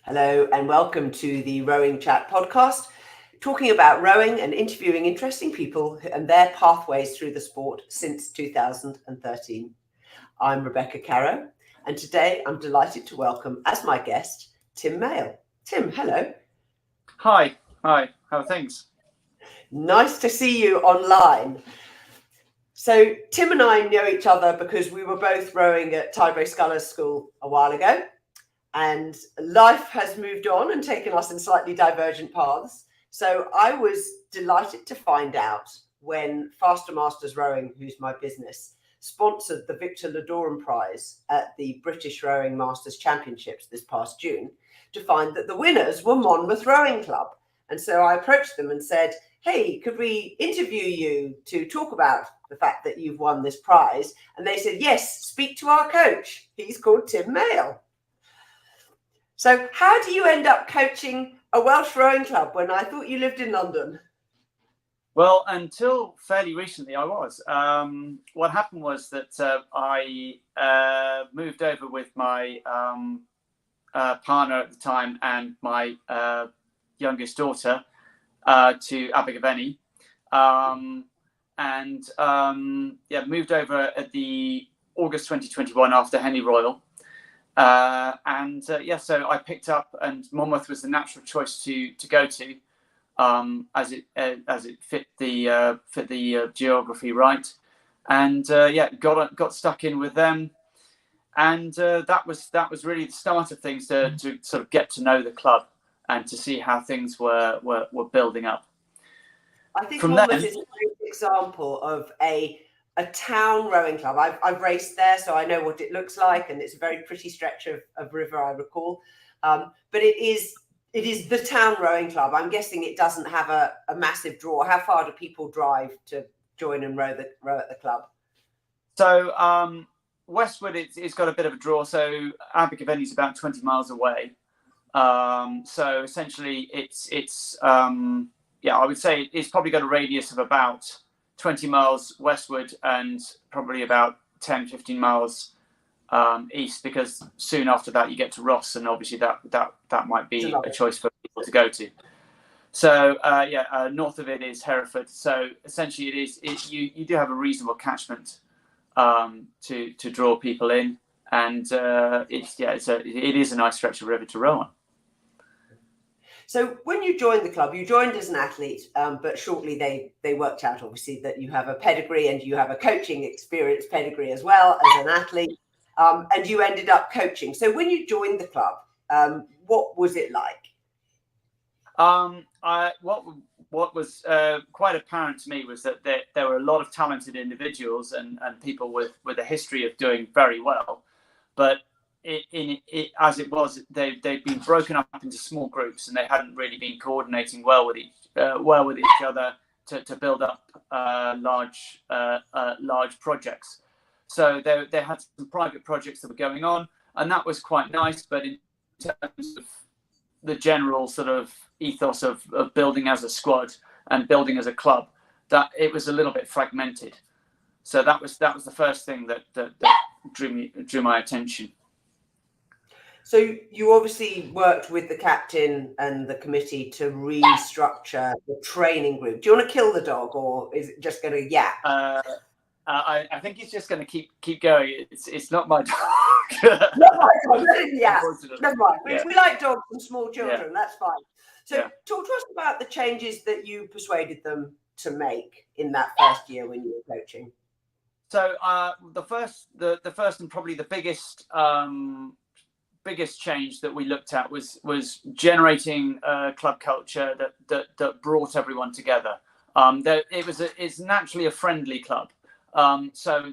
Hello and welcome to the Rowing Chat podcast, talking about rowing and interviewing interesting people and their pathways through the sport since 2013. I'm Rebecca Carrow, and today I'm delighted to welcome as my guest Tim Mayle. Tim, hello. Hi, how are things? Nice to see you online. So Tim and I know each other because we were both rowing at Tidbury Scullers School a while ago. And life has moved on and taken us in slightly divergent paths. So I was delighted to find out when Faster Masters Rowing, who's my business, sponsored the Victor Ludorum Prize at the British Rowing Masters Championships this past June, to find that the winners were Monmouth Rowing Club. And so I approached them and said, hey, could we interview you to talk about the fact that you've won this prize? And they said, yes, speak to our coach. He's called Tim Mayle. So how do you end up coaching a Welsh rowing club when I thought you lived in London? Well, until fairly recently, I was. What happened was that I moved over with my partner at the time and my youngest daughter to Abergavenny, moved over at the August 2021 after Henley Royal. So I picked up, and Monmouth was the natural choice to go to, as it fit the geography right, and got stuck in with them, and that was really the start of things to sort of get to know the club and to see how things were building up. I think Monmouth is a great example of a town rowing club. I've raced there, so I know what it looks like, and it's a very pretty stretch of river, I recall. But it is the town rowing club. I'm guessing it doesn't have a massive draw. How far do people drive to join and row at the club? So westward, it's got a bit of a draw. So Abergavenny is about 20 miles away. So essentially, it's I would say it's probably got a radius of about 20 miles westward and probably about 10-15 miles east, because soon after that you get to Ross, and obviously that might be a choice for people to go to. So north of it is Hereford. So essentially you do have a reasonable catchment to draw people in, and it is a nice stretch of river to row on. So when you joined the club, you joined as an athlete, but shortly they worked out, obviously, that you have a pedigree and you have a coaching experience pedigree as well as an athlete, and you ended up coaching. So when you joined the club, what was it like? What was quite apparent to me was that there were a lot of talented individuals and people with a history of doing very well, but as it was, they'd been broken up into small groups, and they hadn't really been coordinating well with each other to build up large projects. So they had some private projects that were going on, and that was quite nice. But in terms of the general sort of ethos of building as a squad and building as a club, that it was a little bit fragmented. So that was the first thing that drew my attention. So you obviously worked with the captain and the committee to restructure the training group. Do you want to kill the dog, or is it just going to yap? I think he's just going to keep going. It's not my dog. Not my dog. Yeah, never mind. Yeah. We like dogs and small children. Yeah. That's fine. So talk to us about the changes that you persuaded them to make in that first year when you were coaching. So the first and probably the biggest change that we looked at was generating a club culture that brought everyone together. It's naturally a friendly club, so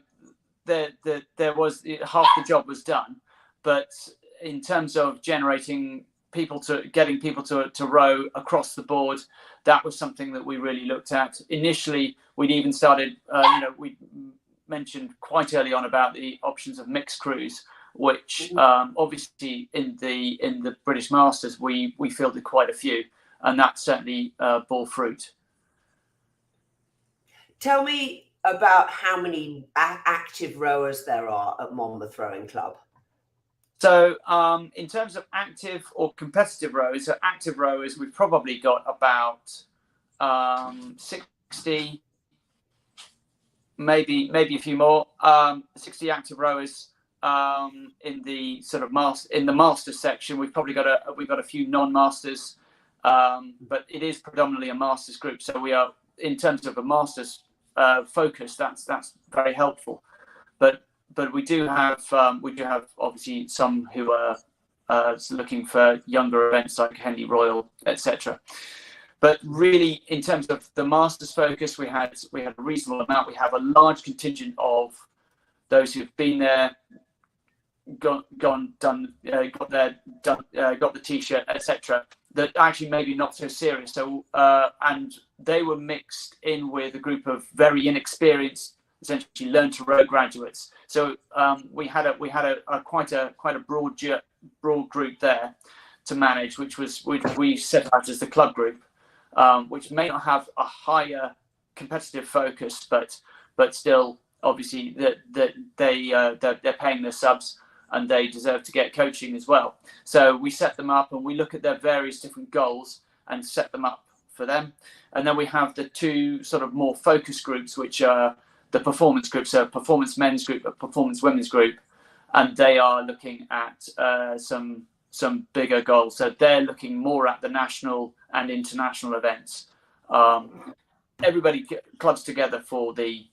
there was half the job was done, but in terms of getting people to row across the board, that was something that we really looked at. Initially, we'd even started, we mentioned quite early on about the options of mixed crews, which obviously in the British Masters we fielded quite a few, and that certainly bore fruit. Tell me about how many active rowers there are at Monmouth Rowing Club. So in terms of active or competitive rowers, so active rowers, we've probably got about 60, maybe a few more, 60 active rowers in the sort of master section. We've probably got a few non-masters, but it is predominantly a masters group. So we are, in terms of a masters focus, that's very helpful. But we do have obviously some who are looking for younger events like Henley Royal, etc. But really, in terms of the masters focus, we had a reasonable amount. We have a large contingent of those who've been there, got the t-shirt, etc. That actually maybe not so serious. So and they were mixed in with a group of very inexperienced, essentially learn to row graduates. So we had a quite a broad group there to manage, which we set out as the club group, which may not have a higher competitive focus, but still obviously that they're paying their subs and they deserve to get coaching as well. So we set them up and we look at their various different goals and set them up for them. And then we have the two sort of more focus groups, which are the performance groups, so performance men's group, a performance women's group, and they are looking at some bigger goals. So they're looking more at the national and international events. Everybody clubs together for the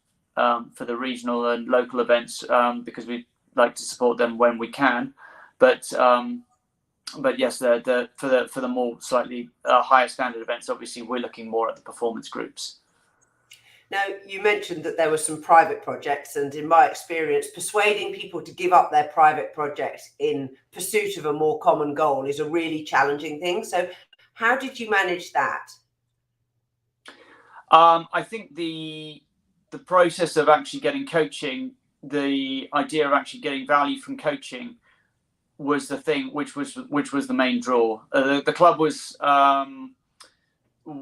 regional and local events because we like to support them when we can. But yes, for the more slightly higher standard events, obviously we're looking more at the performance groups. Now, you mentioned that there were some private projects, and in my experience, persuading people to give up their private projects in pursuit of a more common goal is a really challenging thing. So how did you manage that? I think the process of actually getting coaching, the idea of actually getting value from coaching was the thing which was the main draw. The club was...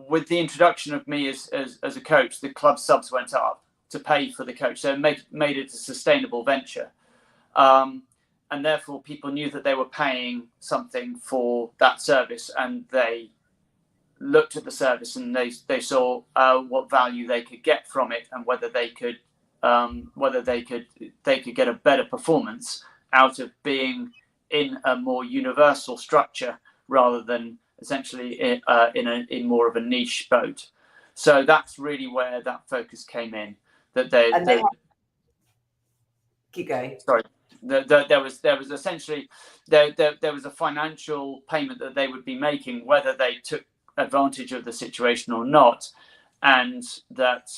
with the introduction of me as a coach, the club subs went up to pay for the coach. So it made it a sustainable venture. And therefore people knew that they were paying something for that service, and they looked at the service and they saw what value they could get from it, and whether they could get a better performance out of being in a more universal structure rather than essentially in more of a niche boat. So that's really where that focus came in. That keep going. Sorry, there was essentially there was a financial payment that they would be making whether they took advantage of the situation or not, and that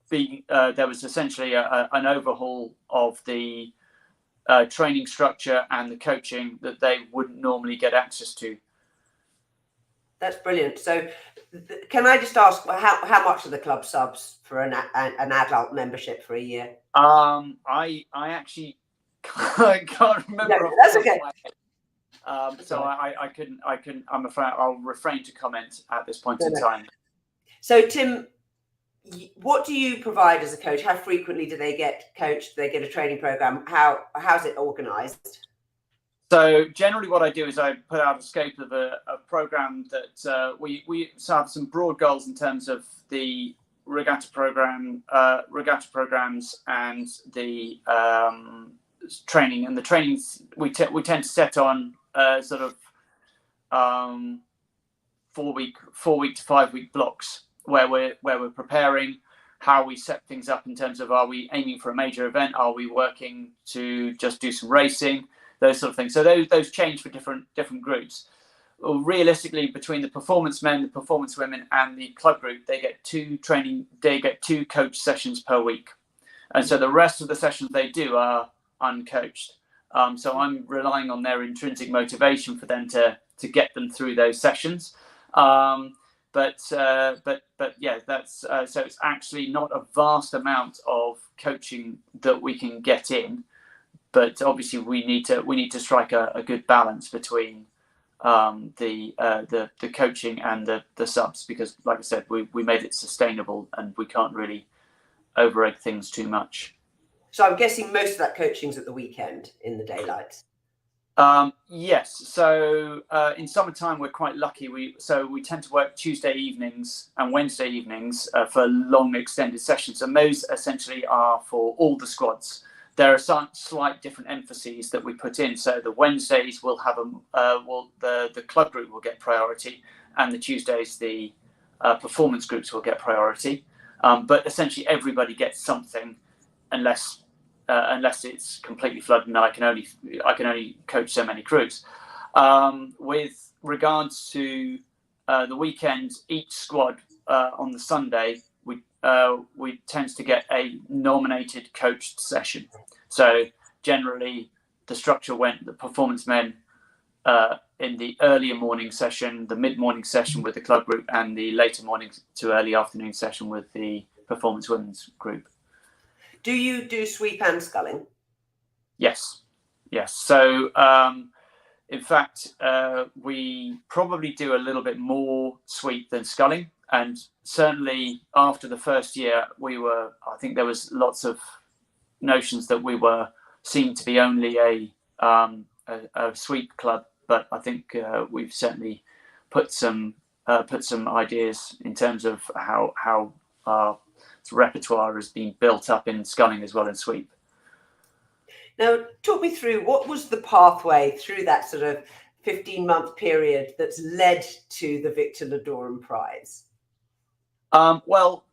there was essentially an overhaul of the training structure and the coaching that they wouldn't normally get access to. That's brilliant. So can I just ask how much are the club subs for an adult membership for a year? I actually can't remember. No, that's okay. So I couldn't. I'm afraid I'll refrain to comment at this point in time. So Tim, what do you provide as a coach? How frequently do they get coached? Do they get a training program? How's it organised? So generally what I do is I put out a scope of a program that we have some broad goals in terms of the regatta programs and the training. And the trainings we tend to set on sort of 4 week to 5 week blocks where we're preparing, how we set things up in terms of, are we aiming for a major event? Are we working to just do some racing? Those sort of things. So those change for different groups. Well, realistically, between the performance men, the performance women, and the club group, they get two coach sessions per week, and so the rest of the sessions they do are uncoached. So I'm relying on their intrinsic motivation for them to get them through those sessions. But yeah, that's so it's actually not a vast amount of coaching that we can get in. But obviously, we need to strike a good balance between the coaching and the subs, because, like I said, we made it sustainable and we can't really over-egg things too much. So I'm guessing most of that coaching's at the weekend in the daylight. Yes. So in summertime, we're quite lucky. We tend to work Tuesday evenings and Wednesday evenings for long extended sessions, and those essentially are for all the squads. There are some slight different emphases that we put in. So the Wednesdays will have the club group will get priority, and the Tuesdays the performance groups will get priority. But essentially, everybody gets something, unless it's completely flooded, and I can only coach so many crews. With regards to the weekend, each squad on the Sunday we tend to get a nominated coached session. So generally, the structure went the performance men in the earlier morning session, the mid-morning session with the club group, and the later morning to early afternoon session with the performance women's group. Do you do sweep and sculling? Yes. So, in fact, we probably do a little bit more sweep than sculling. And certainly after the first year, I think there was lots of notions that we were seen to be only a sweep club. But I think we've certainly put some ideas in terms of how our repertoire has been built up in sculling as well as sweep. Now, talk me through what was the pathway through that sort of 15-month period that's led to the Victor Ludorum Prize? Well,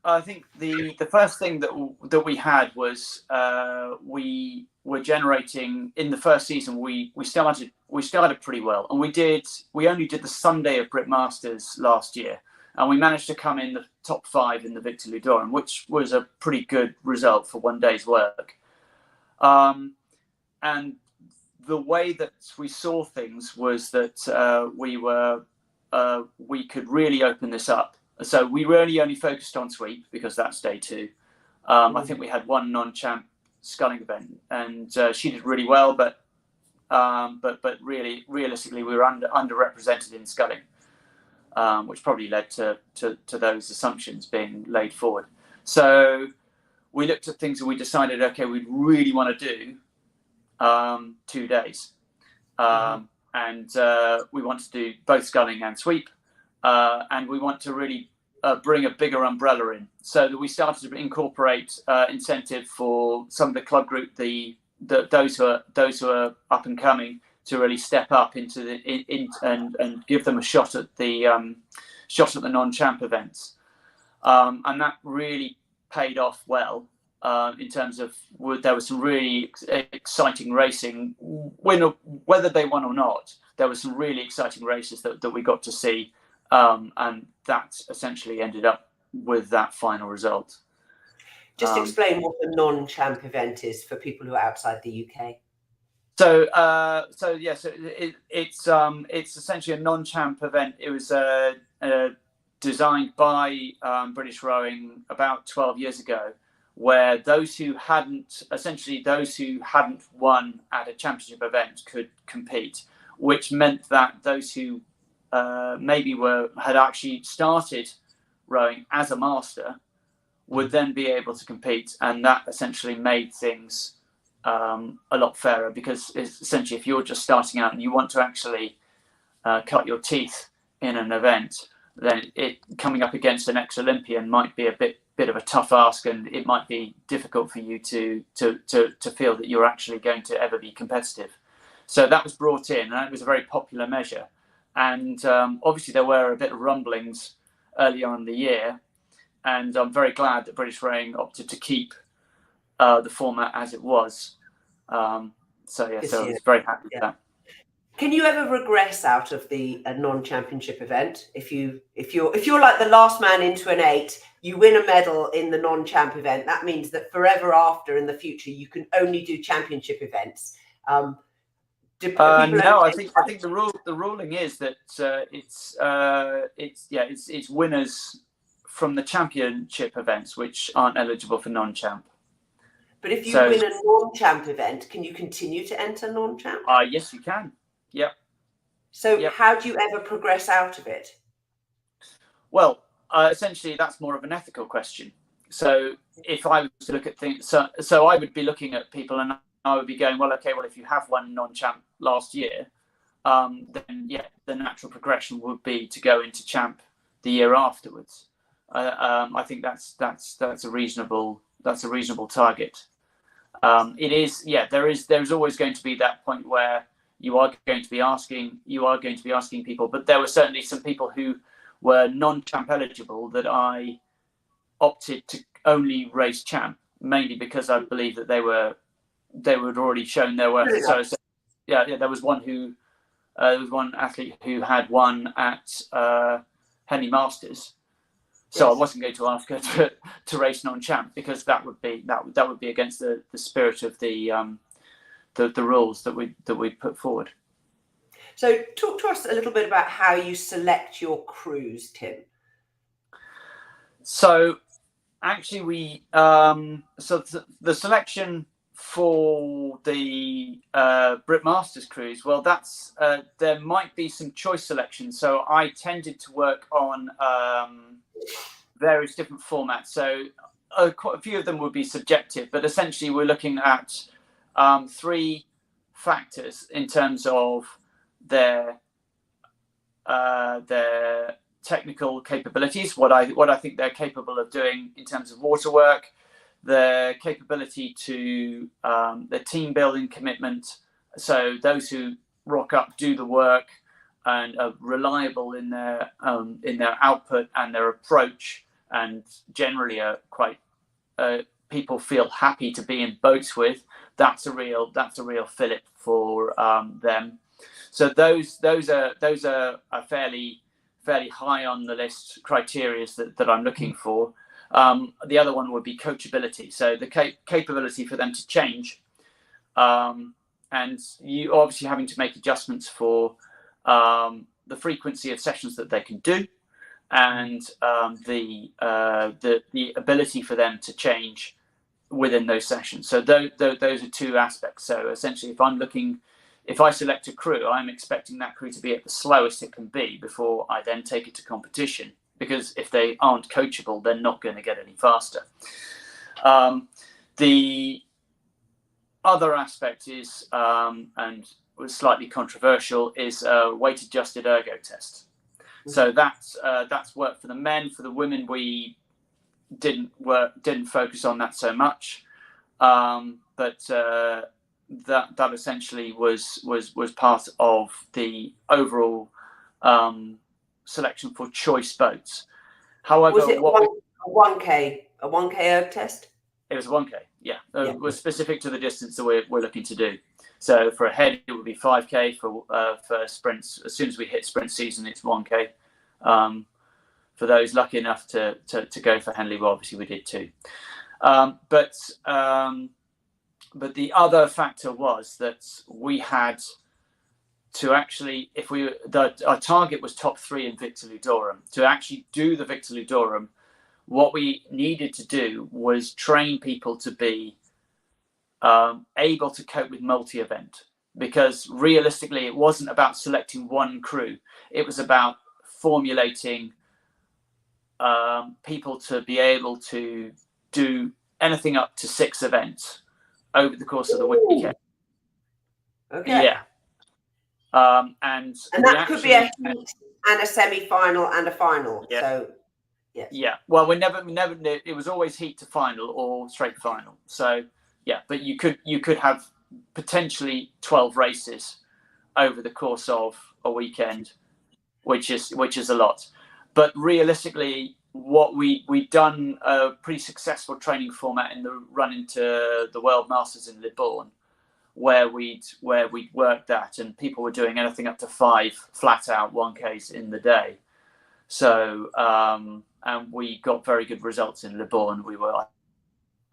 I think the first thing that we had was we were generating in the first season. We started pretty well, and we only did the Sunday of Brit Masters last year, and we managed to come in the top 5 in the Victor Ludorum, which was a pretty good result for one day's work. And the way that we saw things was that we could really open this up. So we really only focused on sweep because that's day 2. I think we had one non-champ sculling event, and she did really well, but really realistically we were underrepresented in sculling, which probably led to those assumptions being laid forward. So we looked at things and we decided, okay, we really want to do 2 days, and we want to do both sculling and sweep. And we want to really bring a bigger umbrella in, so that we started to incorporate incentive for some of the club group, those who are up and coming, to really step up into and give them a shot at the non-champ events, and that really paid off well. In terms of there was some really exciting racing, whether they won or not. There were some really exciting races that we got to see. And that essentially ended up with that final result. Just explain what a non-champ event is for people who are outside the UK. So it's essentially a non-champ event. It was designed by British Rowing about 12 years ago, where those who hadn't won at a championship event could compete, which meant that those who maybe had actually started rowing as a master would then be able to compete, and that essentially made things a lot fairer, because it's essentially, if you're just starting out and you want to actually cut your teeth in an event, then coming up against an ex-Olympian might be a bit of a tough ask, and it might be difficult for you to feel that you're actually going to ever be competitive. So that was brought in, and it was a very popular measure. And obviously there were a bit of rumblings early on in the year, and I'm very glad that British Rowing opted to keep the format as it was. So I was very happy with that. Can you ever regress out of the non-championship event? If you're like the last man into an 8, you win a medal in the non-champ event, that means that forever after in the future you can only do championship events. No, I think the ruling is that it's winners from the championship events which aren't eligible for non-champ. But if you win a non-champ event, can you continue to enter non-champ? Yes, you can. Yep. So how do you ever progress out of it? Well, essentially that's more of an ethical question. So if I was to look at things, so I would be looking at people and I would be going, well, okay, well, if you have won non-champ last year, then yeah, the natural progression would be to go into champ the year afterwards. I think that's a reasonable target. It is, yeah. There's always going to be that point where you are going to be asking people, but there were certainly some people who were non-champ eligible that I opted to only race champ, mainly because I believe that they had already shown their worth. So yeah, there was one athlete who had won at Henley Masters. So I wasn't going to ask her to race non-champ, because that would be against the spirit of the rules that we put forward. So talk to us a little bit about how you select your crews, Tim. So actually the selection for the Brit Masters crews, well, that's there might be some choice selection. So I tended to work on various different formats. So quite a few of them would be subjective, but essentially we're looking at 3 factors in terms of their technical capabilities, what I think they're capable of doing in terms of water work, their capability to their team building commitment. So those who rock up, do the work, and are reliable in their output and their approach, and generally are quite people feel happy to be in boats with. That's a real fillip for them. So those are fairly high on the list criteria that I'm looking for. The other one would be coachability, so the capability for them to change, and you obviously having to make adjustments for the frequency of sessions that they can do, and the ability for them to change within those sessions. So those are 2 aspects. So essentially, if I select a crew, I'm expecting that crew to be at the slowest it can be before I then take it to competition, because if they aren't coachable, they're not going to get any faster. The other aspect is, and was slightly controversial, is a weight-adjusted ergo test. So that's worked for the men. For the women, we didn't focus on that so much, but that essentially was part of the overall selection for choice boats. However, was it a 1K erg test? It was a 1K, yeah. It was specific to the distance that we're looking to do. So for a head, it would be 5K. For sprints, as soon as we hit sprint season, it's 1K. For those lucky enough to go for Henley, well, obviously we did too. But the other factor was that we had to actually, our target was top 3 in Victor Ludorum. To actually do the Victor Ludorum, what we needed to do was train people to be able to cope with multi-event, because realistically, it wasn't about selecting one crew. It was about formulating people to be able to do anything up to 6 events over the course of the weekend. Okay. Yeah. And that could be a heat and a semi-final and a final. Yeah. So, yeah. Yeah. Well, we never. It was always heat to final or straight final. So, yeah. But you could have potentially 12 races over the course of a weekend, which is a lot. But realistically, what we'd done a pretty successful training format in the run into the World Masters in Libourne, where we'd worked that, and people were doing anything up to 5 flat out 1Ks in the day. So and we got very good results in Libourne. We were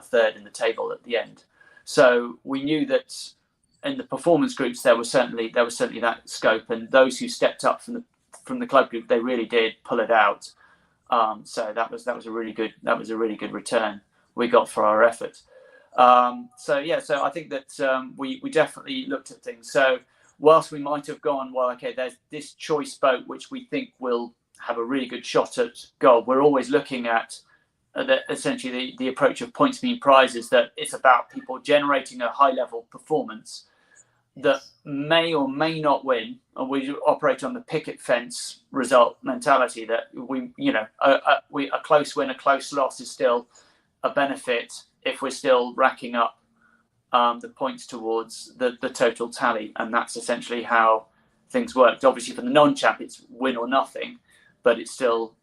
3rd in the table at the end. So we knew that in the performance groups there was certainly that scope, and those who stepped up from the club group, they really did pull it out. So that was a really good return we got for our effort. So I think that we definitely looked at things. So whilst we might have gone, well, okay, there's this choice boat which we think will have a really good shot at gold, we're always looking at essentially the approach of points mean prizes, that it's about people generating a high level performance that may or may not win, and we operate on the picket fence result mentality, that a close win, a close loss is still a benefit if we're still racking up the points towards the total tally. And that's essentially how things worked. Obviously for the non-champ it's win or nothing, but it's still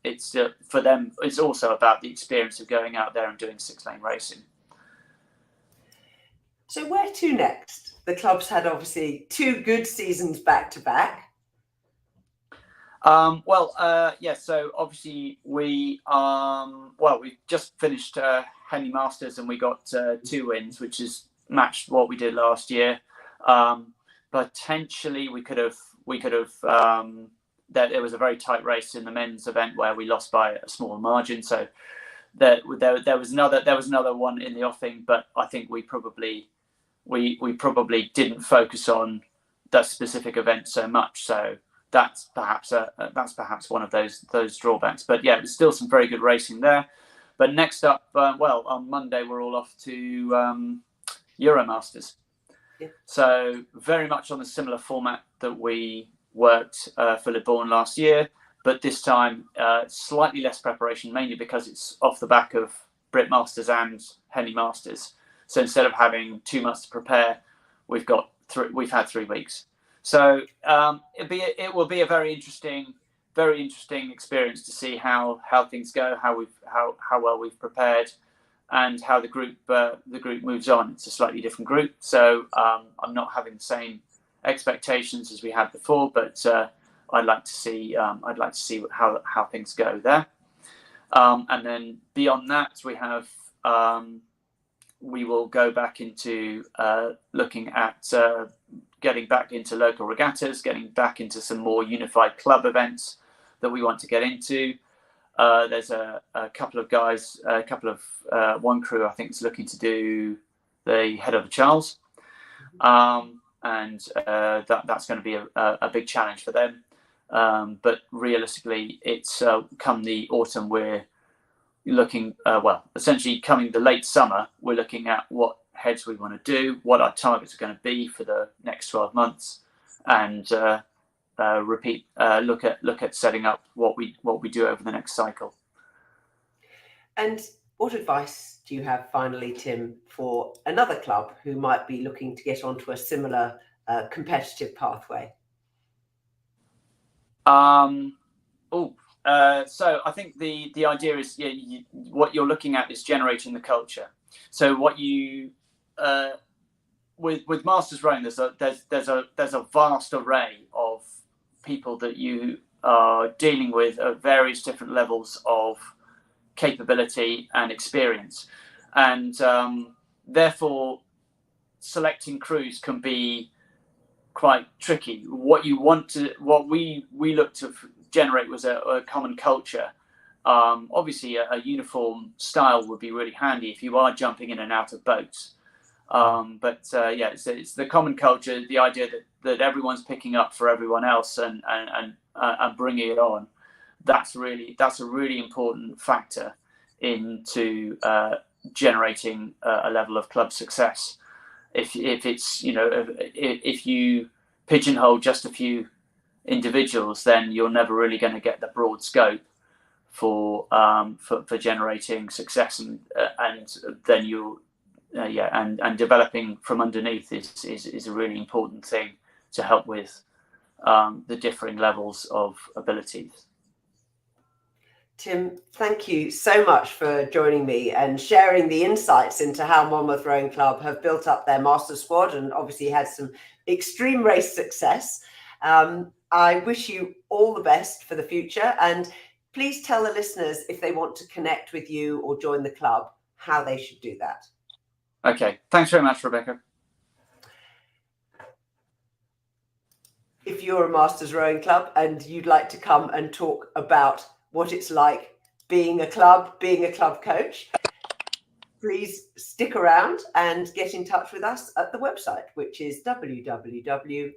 for them, it's also about the experience of going out there and doing 6-lane racing. So where to next? The club's had obviously 2 good seasons back to back. So obviously we just finished Henley Masters, and we got 2 wins, which is matched what we did last year. Potentially we could have that it was a very tight race in the men's event where we lost by a small margin, so there was another one in the offing, but I think we probably didn't focus on that specific event so much, so that's perhaps one of those drawbacks. But yeah, there's still some very good racing there. But next up, on Monday we're all off to Euromasters. Yeah. So very much on the similar format that we worked for Libourne last year, but this time slightly less preparation, mainly because it's off the back of Brit Masters and Henley Masters. So instead of having 2 months to prepare, we've had 3 weeks. So it will be a very interesting experience to see how things go, how well we've prepared, and how the group moves on. It's a slightly different group, so I'm not having the same expectations as we had before, but I'd like to see how things go there. And then beyond that, we will go back into looking at getting back into local regattas, getting back into some more unified club events that we want to get into. There's a couple of guys, one crew I think is looking to do the Head of the Charles, and that's going to be a big challenge for them. But realistically, it's come the autumn, we're looking, essentially coming the late summer, we're looking at what heads we want to do, what our targets are going to be for the next 12 months, and look at setting up what we do over the next cycle. And what advice do you have finally, Tim, for another club who might be looking to get onto a similar competitive pathway? So I think the idea is, what you're looking at is generating the culture. So what you with Masters Rowing, there's a vast array of people that you are dealing with at various different levels of capability and experience, and therefore selecting crews can be quite tricky. What we look to generate was a common culture. Obviously a uniform style would be really handy if you are jumping in and out of boats, but it's the common culture, the idea that everyone's picking up for everyone else and bringing it on. That's a really important factor into generating a level of club success. If you pigeonhole just a few individuals, then you're never really going to get the broad scope for generating success, and then you'll and developing from underneath is a really important thing to help with the differing levels of abilities. Tim, thank you so much for joining me and sharing the insights into how Monmouth Rowing Club have built up their master squad and obviously had some extreme race success. I wish you all the best for the future, and please tell the listeners, if they want to connect with you or join the club, how they should do that. Okay, thanks very much, Rebecca. If you're a Masters Rowing Club and you'd like to come and talk about what it's like being a club coach, please stick around and get in touch with us at the website, which is www.rowing.chat.